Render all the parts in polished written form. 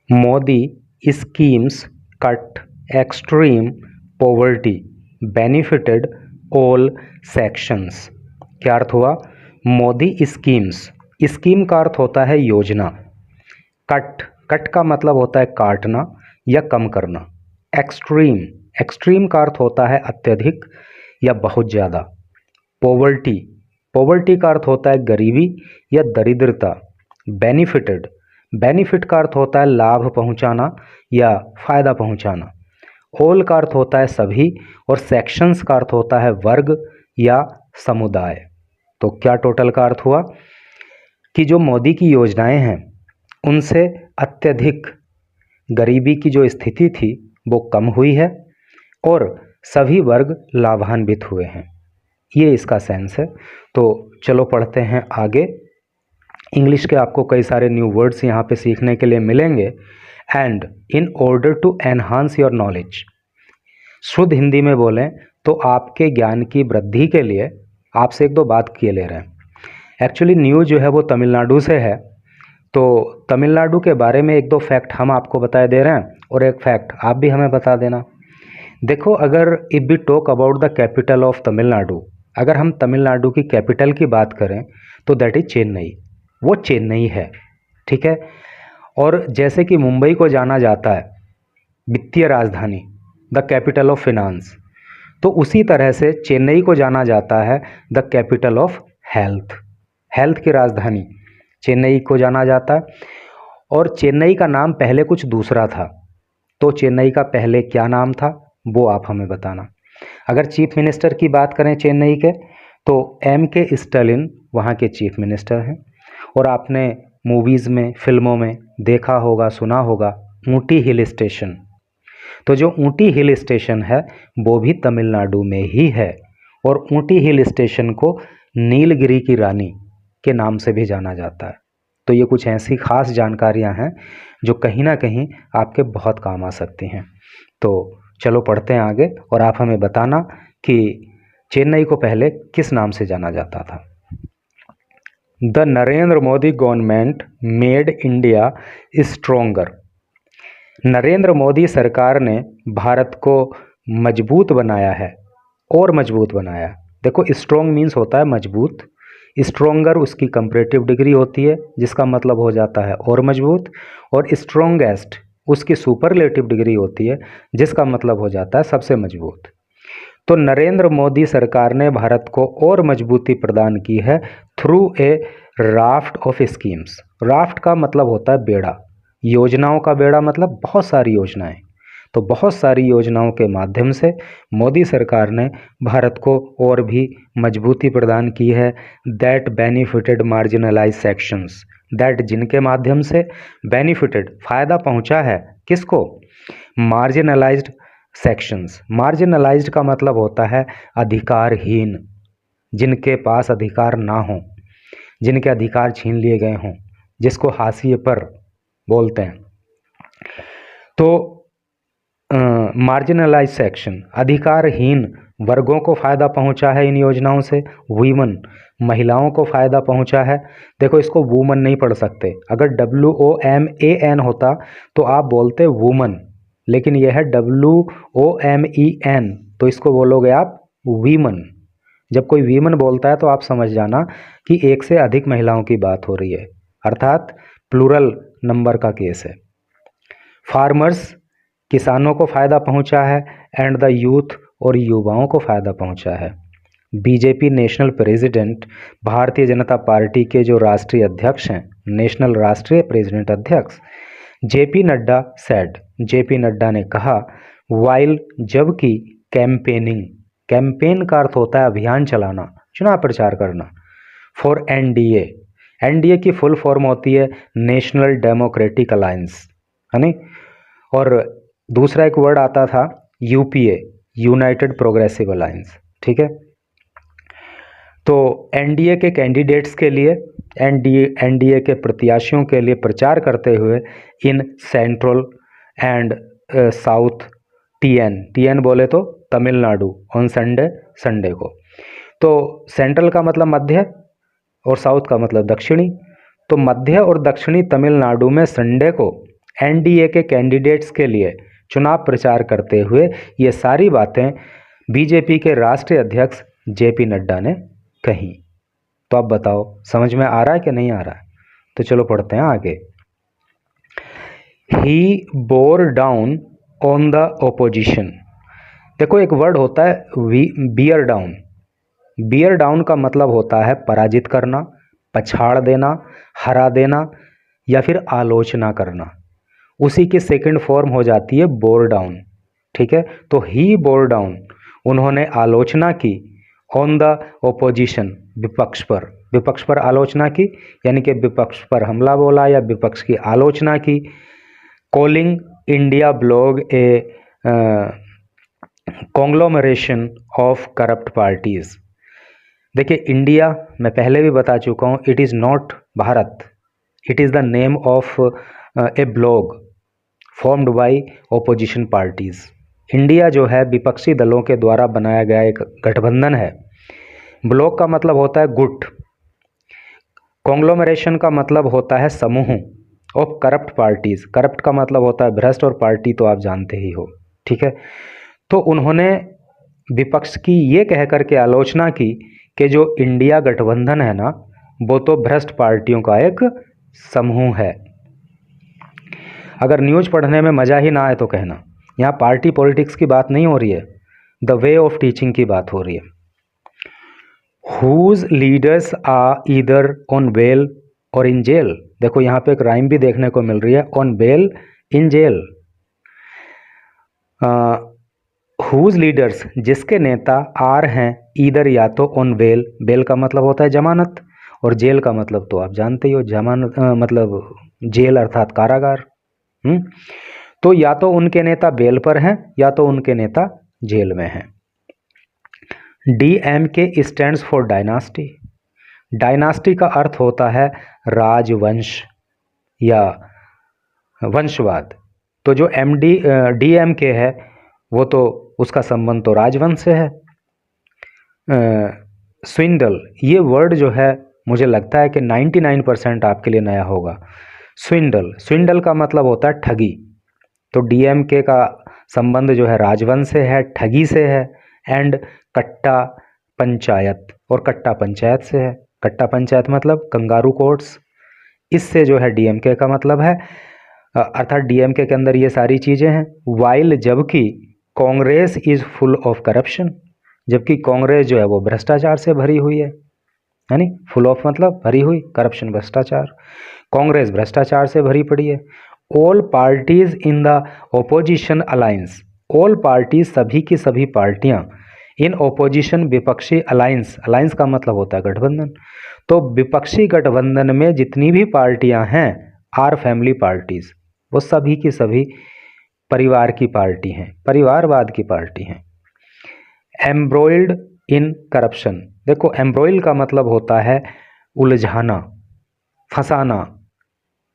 Modi schemes cut extreme poverty benefited all sections. क्या अर्थ हुआ? Modi schemes, scheme का अर्थ होता है योजना। कट, कट का मतलब होता है काटना या कम करना। एक्सट्रीम, एक्सट्रीम का अर्थ होता है अत्यधिक या बहुत ज़्यादा। पॉवर्टी, पॉवर्टी का अर्थ होता है गरीबी या दरिद्रता। बेनिफिटेड, बेनिफिट का अर्थ होता है लाभ पहुंचाना या फायदा पहुंचाना। ऑल का अर्थ होता है सभी और सेक्शंस का अर्थ होता है वर्ग या समुदाय। तो क्या टोटल का अर्थ हुआ कि जो मोदी की योजनाएं हैं उनसे अत्यधिक गरीबी की जो स्थिति थी वो कम हुई है और सभी वर्ग लाभान्वित हुए हैं। ये इसका सेंस है। तो चलो पढ़ते हैं आगे। इंग्लिश के आपको कई सारे न्यू वर्ड्स यहाँ पे सीखने के लिए मिलेंगे। And in order to enhance your knowledge, शुद्ध हिंदी में बोलें तो आपके ज्ञान की वृद्धि के लिए आपसे एक दो बात किए ले रहे हैं। एक्चुअली न्यूज़ जो है वो तमिलनाडु से है, तो तमिलनाडु के बारे में एक दो फैक्ट हम आपको बताए दे रहे हैं और एक फैक्ट आप भी हमें बता देना। देखो, अगर if we talk about the capital of Tamil Nadu, अगर हम तमिलनाडु की कैपिटल की बात करें तो दैट इज चेन्नई, वो चेन्नई है, ठीक है। और जैसे कि मुंबई को जाना जाता है वित्तीय राजधानी, द कैपिटल ऑफ फिनांस, तो उसी तरह से चेन्नई को जाना जाता है the capital of health, health की राजधानी चेन्नई को जाना जाता है। और चेन्नई का नाम पहले कुछ दूसरा था, तो चेन्नई का पहले क्या नाम था वो आप हमें बताना। अगर चीफ मिनिस्टर की बात करें चेन्नई के, तो M.K. स्टालिन वहाँ के चीफ मिनिस्टर हैं। और आपने मूवीज़ में, फिल्मों में देखा होगा, सुना होगा ऊटी हिल स्टेशन, तो जो ऊटी हिल स्टेशन है वो भी तमिलनाडु में ही है। और ऊटी हिल स्टेशन को नीलगिरी की रानी के नाम से भी जाना जाता है। तो ये कुछ ऐसी खास जानकारियां हैं जो कहीं ना कहीं आपके बहुत काम आ सकती हैं। तो चलो पढ़ते हैं आगे और आप हमें बताना कि चेन्नई को पहले किस नाम से जाना जाता था। The Narendra Modi government made India stronger. Narendra Modi सरकार ने भारत को मजबूत बनाया है और मजबूत बनाया। देखो, स्ट्रोंग मीन्स होता है मजबूत, स्ट्रोंगर उसकी कंपैरेटिव डिग्री होती है जिसका मतलब हो जाता है और मजबूत, और स्ट्रोंगेस्ट उसकी सुपरलेटिव डिग्री होती है जिसका मतलब हो जाता है सबसे मजबूत। तो नरेंद्र मोदी सरकार ने भारत को और मजबूती प्रदान की है through a raft of schemes. Raft का मतलब होता है बेड़ा, योजनाओं का बेड़ा मतलब बहुत सारी योजनाएं। तो बहुत सारी योजनाओं के माध्यम से मोदी सरकार ने भारत को और भी मजबूती प्रदान की है। That benefited marginalised sections, that जिनके माध्यम से बेनिफिटेड फायदा पहुंचा है किसको? Marginalised sections. मार्जिनलाइज्ड का मतलब होता है अधिकारहीन, जिनके पास अधिकार ना हो, जिनके अधिकार छीन लिए गए हों, जिसको हाशिए पर बोलते हैं। तो मार्जिनलाइज सेक्शन, अधिकारहीन वर्गों को फ़ायदा पहुंचा है इन योजनाओं से। वीमन, महिलाओं को फ़ायदा पहुंचा है। देखो, इसको वूमन नहीं पढ़ सकते, अगर WOMAN होता तो आप बोलते वूमन, लेकिन यह है WOMEN, तो इसको बोलोगे आप वीमन। जब कोई वीमन बोलता है तो आप समझ जाना कि एक से अधिक महिलाओं की बात हो रही है, अर्थात प्लूरल नंबर का केस है। फार्मर्स, किसानों को फ़ायदा पहुंचा है। एंड द यूथ, और युवाओं को फ़ायदा पहुंचा है। BJP national president, Bharatiya Janata party के जो राष्ट्रीय अध्यक्ष हैं, नेशनल राष्ट्रीय प्रेसिडेंट अध्यक्ष JP Nadda said, JP Nadda ने कहा, वाइल, जबकि कैंपेनिंग, कैंपेन का अर्थ होता है अभियान चलाना, चुनाव प्रचार करना। फॉर NDA, NDA की फुल फॉर्म होती है नेशनल डेमोक्रेटिक अलायंस, है नहीं। और दूसरा एक वर्ड आता था UPA, यूनाइटेड प्रोग्रेसिव अलायंस, ठीक है। तो NDA के कैंडिडेट्स के लिए, NDA के प्रत्याशियों के लिए प्रचार करते हुए in central and south TN बोले तो तमिलनाडु ऑन संडे को। तो सेंट्रल का मतलब मध्य और साउथ का मतलब दक्षिणी। तो मध्य और दक्षिणी तमिलनाडु में संडे को एनडीए के कैंडिडेट्स के लिए चुनाव प्रचार करते हुए ये सारी बातें बीजेपी के राष्ट्रीय अध्यक्ष जेपी नड्डा ने कही। तो अब बताओ समझ में आ रहा है कि नहीं आ रहा है? तो चलो पढ़ते हैं आगे। He bore down on the opposition. देखो एक वर्ड होता है बियर डाउन। बियर डाउन का मतलब होता है पराजित करना, पछाड़ देना, हरा देना या फिर आलोचना करना। उसी की सेकंड फॉर्म हो जाती है बोर डाउन। ठीक है, तो ही बोर डाउन, उन्होंने आलोचना की ऑन द ओपोजिशन, विपक्ष पर। विपक्ष पर आलोचना की यानी कि विपक्ष पर हमला बोला या विपक्ष की आलोचना की। Calling India blog A कॉन्ग्लोमरेशन of corrupt parties. देखिए इंडिया, मैं पहले भी बता चुका हूँ, it is not Bharat, it is the name of A blog formed by opposition parties. India जो है विपक्षी दलों के द्वारा बनाया गया एक गठबंधन है। ब्लॉक का मतलब होता है गुट, कॉन्ग्लोमरेशन का मतलब होता है समूह ऑफ करप्ट पार्टीज। करप्ट का मतलब होता है भ्रष्ट और पार्टी तो आप जानते ही हो। ठीक है, तो उन्होंने विपक्ष की ये कह करके आलोचना की कि जो इंडिया गठबंधन है ना, वो तो भ्रष्ट पार्टियों का एक समूह है। अगर न्यूज़ पढ़ने में मज़ा ही ना आए तो कहना, यहाँ पार्टी पॉलिटिक्स की बात नहीं हो रही है, द वे ऑफ टीचिंग की बात हो रही है। Whose leaders are either on bail or in jail. देखो यहाँ पे एक राइम भी देखने को मिल रही है, on bail in jail. Whose leaders, जिसके नेता आर हैं, ईदर या तो ऑन बेल, बेल का मतलब होता है जमानत और जेल का मतलब तो आप जानते ही हो, जमानत मतलब जेल अर्थात कारागार। तो या तो उनके नेता बेल पर हैं या तो उनके नेता जेल में हैं। DMK stands for dynasty. Dynasty का अर्थ होता है राजवंश या वंशवाद। तो जो DMK है वो तो उसका संबंध तो राजवंश से है। स्विंडल, ये वर्ड जो है मुझे लगता है कि 99% आपके लिए नया होगा। स्विंडल, स्विंडल का मतलब होता है ठगी। तो DMK का संबंध जो है राजवंश से है, ठगी से है। एंड कट्टा पंचायत, और कट्टा पंचायत से है। कट्टा पंचायत मतलब कंगारू कोर्ट्स, इससे जो है DMK का मतलब है, अर्थात DMK के अंदर ये सारी चीज़ें हैं। वाइल, जबकि Congress is full of corruption, जबकि कांग्रेस जो है वो भ्रष्टाचार से भरी हुई है। यानी फुल ऑफ मतलब भरी हुई, करप्शन भ्रष्टाचार, कांग्रेस भ्रष्टाचार से भरी पड़ी है। All parties in the opposition alliance, all parties सभी की सभी पार्टियां, इन ओपोजिशन विपक्षी अलायंस, अलायंस का मतलब होता है गठबंधन। तो विपक्षी गठबंधन में जितनी भी पार्टियां हैं, आर फैमिली पार्टीज, वो सभी की सभी परिवार की पार्टी हैं, परिवारवाद की पार्टी हैं। एम्ब्रॉयल्ड इन करप्शन, देखो एम्ब्रॉयल का मतलब होता है उलझाना, फंसाना,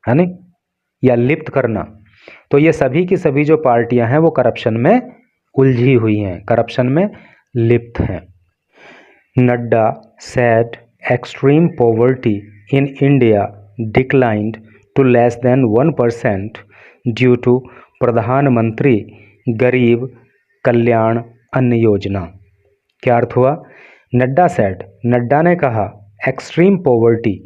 है नहीं, या लिप्त करना। तो ये सभी की सभी जो पार्टियां हैं वो करप्शन में उलझी हुई हैं, करप्शन में लिप्त हैं। Nadda said extreme poverty in India declined to less than 1% due to Pradhan Mantri Garib कल्याण अन्न योजना। क्या अर्थ हुआ? नड्डा सेड, नड्डा ने कहा, एक्सट्रीम पॉवर्टी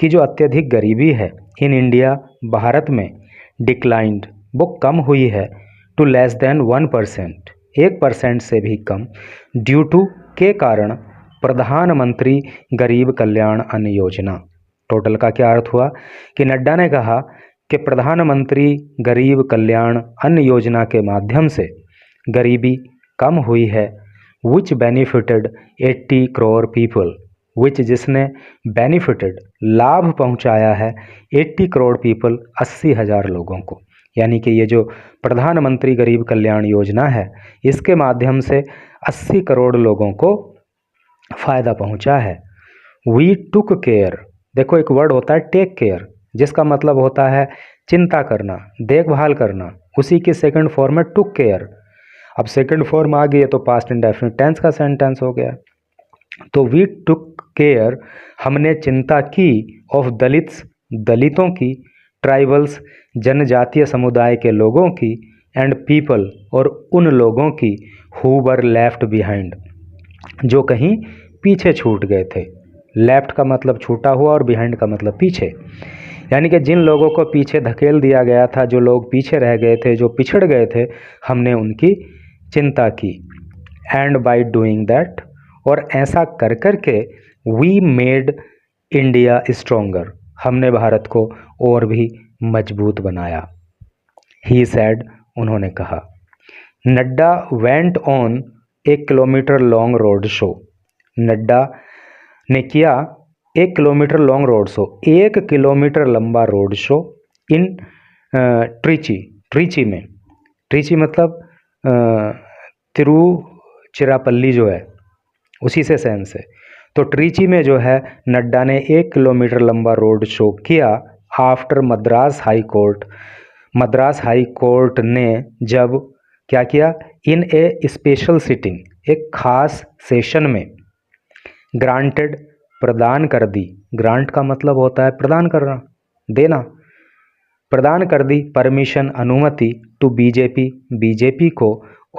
की जो अत्यधिक गरीबी है, इन इंडिया भारत में, डिक्लाइंड वो कम हुई है, टू लेस देन 1%, 1% से भी कम, ड्यू टू के कारण, प्रधानमंत्री गरीब कल्याण अन्न योजना। टोटल का क्या अर्थ हुआ कि नड्डा ने कहा कि प्रधानमंत्री गरीब कल्याण अन्न योजना के माध्यम से गरीबी कम हुई है, विच बेनिफिटेड 80 करोड़ पीपल, विच जिसने बेनिफिटेड लाभ पहुंचाया है 80 करोड़ पीपल 80,000 लोगों को। यानी कि ये जो प्रधानमंत्री गरीब कल्याण योजना है, इसके माध्यम से 80 करोड़ लोगों को फ़ायदा पहुंचा है। वी टुक केयर, देखो एक वर्ड होता है टेक केयर, जिसका मतलब होता है चिंता करना, देखभाल करना, उसी की सेकंड फॉर्म है टुक केयर। अब सेकंड फॉर्म आ गई है तो पास्ट इंडेफिनिट टेंस का सेंटेंस हो गया। तो वी टुक केयर, हमने चिंता की, ऑफ दलित्स, दलितों की, ट्राइबल्स, जनजातीय समुदाय के लोगों की, एंड पीपल और उन लोगों की हु वर लेफ्ट बिहाइंड, जो कहीं पीछे छूट गए थे। लेफ्ट का मतलब छूटा हुआ और बिहाइंड का मतलब पीछे, यानी कि जिन लोगों को पीछे धकेल दिया गया था, जो लोग पीछे रह गए थे, जो पिछड़ गए थे, हमने उनकी चिंता की। एंड बाय डूइंग दैट, और ऐसा कर कर के, वी मेड इंडिया स्ट्रोंगर, हमने भारत को और भी मजबूत बनाया। ही सैड, उन्होंने कहा। Nadda went on 1 kilometre long road show, Nadda ने किया 1 kilometre long road show, 1 kilometre लंबा रोड शो, इन ट्रिची, ट्रिची में, ट्रिची मतलब तिरुचिरापल्ली जो है उसी से सेंस है। तो ट्रिची में जो है नड्डा ने 1 किलोमीटर लंबा रोड शो किया। After Madras high court, Madras high court ने जब क्या किया, इन ए स्पेशल सिटिंग, एक खास सेशन में, ग्रांटेड, प्रदान कर दी, ग्रांट का मतलब होता है प्रदान करना, देना, प्रदान कर दी परमिशन, अनुमति, टू बीजेपी, बीजेपी को,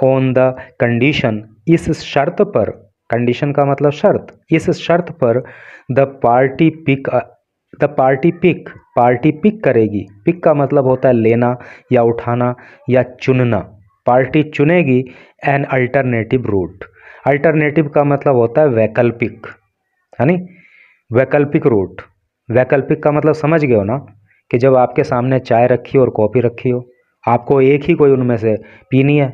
ऑन द कंडीशन, इस शर्त पर, कंडीशन का मतलब शर्त, इस शर्त पर, the party pick, the party pick, party pick करेगी, पिक का मतलब होता है लेना या उठाना या चुनना, पार्टी चुनेगी एन अल्टरनेटिव रूट, अल्टरनेटिव का मतलब होता है वैकल्पिक, है नी, वैकल्पिक रूट। वैकल्पिक का मतलब समझ गए हो ना, कि जब आपके सामने चाय रखी हो और कॉफ़ी रखी हो, आपको एक ही कोई उनमें से पीनी है,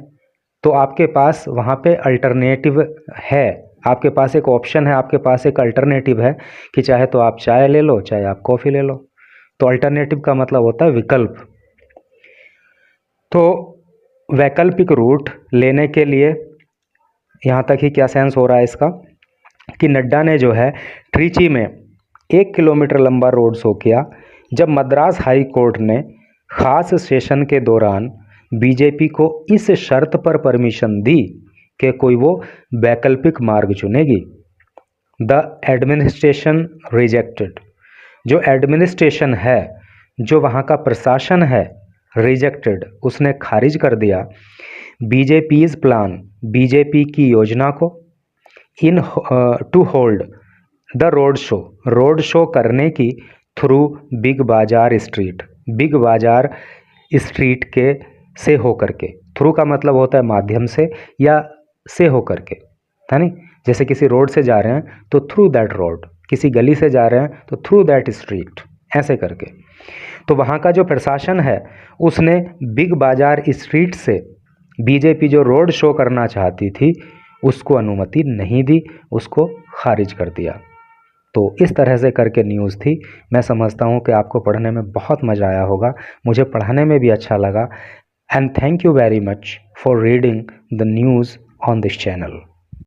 तो आपके पास वहाँ पे अल्टरनेटिव है, आपके पास एक ऑप्शन है, आपके पास एक अल्टरनेटिव है कि चाहे तो आप चाय ले लो, चाहे आप कॉफ़ी ले लो। तो अल्टरनेटिव का मतलब होता है विकल्प। तो वैकल्पिक रूट लेने के लिए, यहाँ तक ही क्या सेंस हो रहा है इसका, कि नड्डा ने जो है ट्रिची में 1 किलोमीटर लंबा रोड शो किया, जब मद्रास हाई कोर्ट ने खास सेशन के दौरान बीजेपी को इस शर्त पर परमिशन दी कि कोई वो वैकल्पिक मार्ग चुनेगी। द एडमिनिस्ट्रेशन रिजेक्टेड, जो एडमिनिस्ट्रेशन है, जो वहाँ का प्रशासन है, रिजेक्टेड, उसने खारिज कर दिया, बीजेपीज़ प्लान, बीजेपी की योजना को, in to hold the road show, road show करने की, through big bazaar street, big bazaar street के से होकर के, थ्रू का मतलब होता है माध्यम से या से होकर के, है नी, जैसे किसी रोड से जा रहे हैं तो थ्रू दैट रोड, किसी गली से जा रहे हैं तो थ्रू दैट स्ट्रीट, ऐसे करके। तो वहाँ का जो प्रशासन है उसने बिग बाजार स्ट्रीट से बीजेपी जो रोड शो करना चाहती थी उसको अनुमति नहीं दी, उसको खारिज कर दिया। तो इस तरह से करके न्यूज़ थी। मैं समझता हूँ कि आपको पढ़ने में बहुत मज़ा आया होगा, मुझे पढ़ाने में भी अच्छा लगा। And thank you very much for reading the news on this channel.